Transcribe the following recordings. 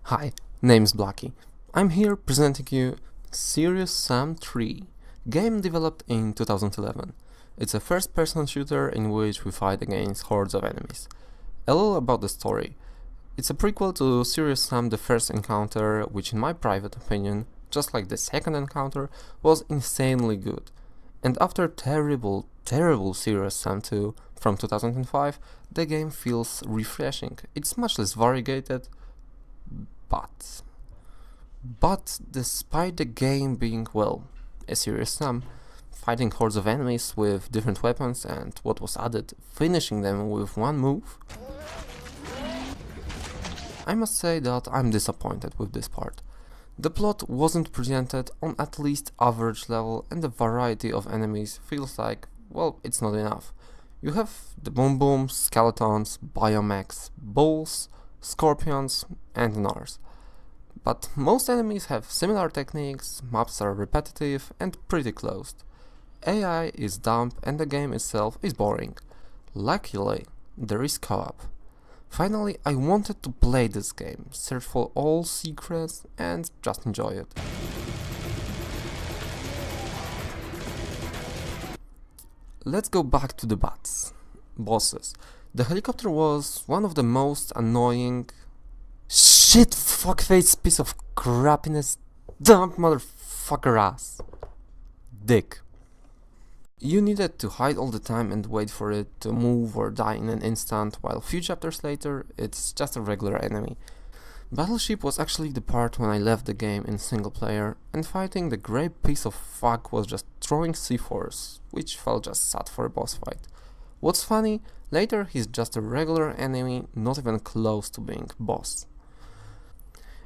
Hi, name's Blacky. I'm here presenting you Serious Sam 3, game developed in 2011. It's a first-person shooter in which we fight against hordes of enemies. A little about the story. It's a prequel to Serious Sam: The First Encounter, which in my private opinion, just like the second encounter, was insanely good. And after terrible Serious Sam 2 from 2005, the game feels refreshing. It's much less variegated, but despite the game being, well, a Serious Sam, fighting hordes of enemies with different weapons and what was added, finishing them with one move, I must say that I'm disappointed with this part. The plot wasn't presented on at least average level, and the variety of enemies feels like, well, it's not enough. You have the boom booms, skeletons, biomechs, bulls, scorpions, and gnars. But most enemies have similar techniques, maps are repetitive and pretty closed. AI is dumb and the game itself is boring. Luckily, there is co-op. Finally, I wanted to play this game, search for all secrets and just enjoy it. Let's go back to the bosses. The helicopter was one of the most annoying shit fuckface piece of crappiness, dumb motherfucker ass. Dick. You needed to hide all the time and wait for it to move or die in an instant, while few chapters later, it's just a regular enemy. Battleship was actually the part when I left the game in single player, and fighting the grey piece of fuck was just throwing C4s, which felt just sad for a boss fight. What's funny, later he's just a regular enemy, not even close to being boss.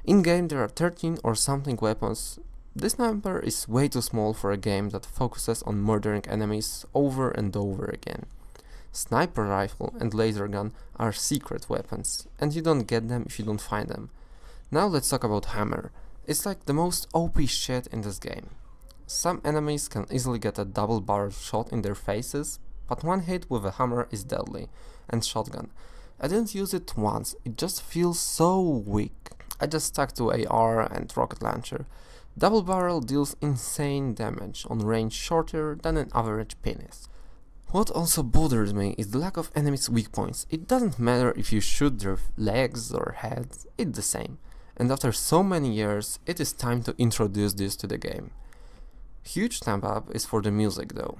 In game there are 13 or something weapons. This number is way too small for a game that focuses on murdering enemies over and over again. Sniper rifle and laser gun are secret weapons, and you don't get them if you don't find them. Now let's talk about hammer. It's like the most OP shit in this game. Some enemies can easily get a double barrel shot in their faces, but one hit with a hammer is deadly. And shotgun. I didn't use it once, it just feels so weak. I just stuck to AR and rocket launcher. Double barrel deals insane damage on range shorter than an average penis. What also bothers me is the lack of enemies' weak points. It doesn't matter if you shoot their legs or heads, it's the same. And after so many years, it is time to introduce this to the game. Huge thumb up is for the music though.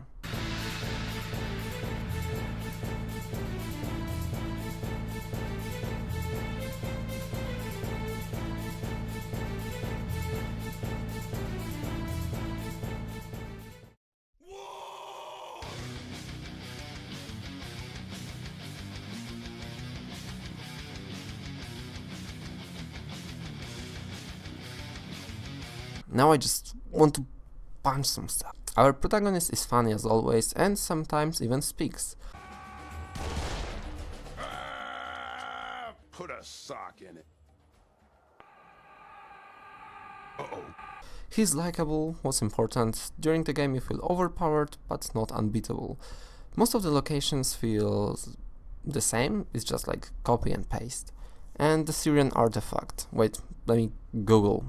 Now I just want to punch some stuff. Our protagonist is funny as always and sometimes even speaks. Put a sock in it. Uh-oh. He's likable, what's important. During the game you feel overpowered but not unbeatable. Most of the locations feel the same, it's just like copy and paste. And the Syrian artifact. Wait, let me Google.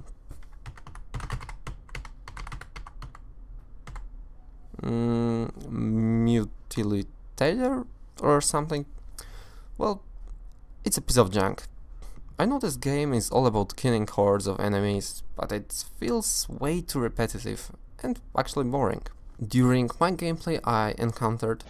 Mutilitator or something? Well, it's a piece of junk. I know this game is all about killing hordes of enemies, but it feels way too repetitive and actually boring. During my gameplay I encountered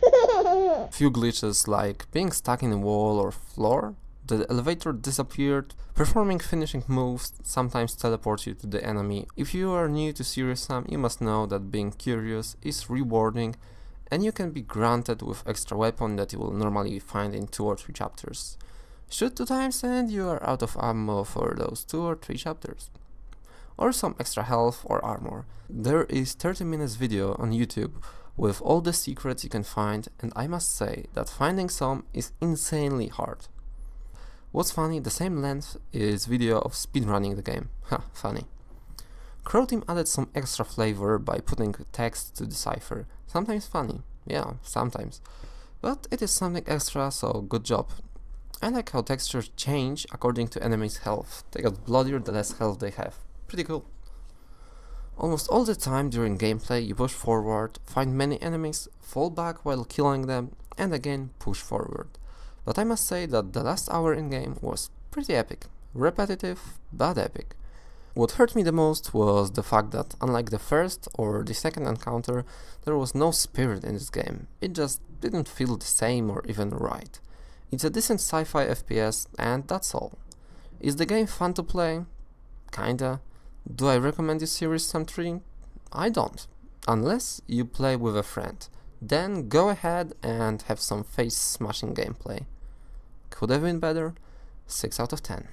few glitches like being stuck in a wall or floor, the elevator disappeared, performing finishing moves sometimes teleports you to the enemy. If you are new to Serious Sam, you must know that being curious is rewarding and you can be granted with extra weapon that you will normally find in 2 or 3 chapters. Shoot 2 times and you are out of ammo for those 2 or 3 chapters. Or some extra health or armor. There is 30 minutes video on YouTube with all the secrets you can find, and I must say that finding some is insanely hard. What's funny, the same length is video of speedrunning the game. Ha, funny. Crow Team added some extra flavor by putting text to decipher. Sometimes funny, yeah, sometimes. But it is something extra, so good job. I like how textures change according to enemies' health. They got bloodier the less health they have. Pretty cool. Almost all the time during gameplay you push forward, find many enemies, fall back while killing them, and again push forward. But I must say that the last hour in game was pretty epic. Repetitive, but epic. What hurt me the most was the fact that, unlike the first or the second encounter, there was no spirit in this game. It just didn't feel the same or even right. It's a decent sci-fi FPS, and that's all. Is the game fun to play? Kinda. Do I recommend this series some 3? I don't. Unless you play with a friend. Then go ahead and have some face-smashing gameplay. Could have been better? 6 out of 10.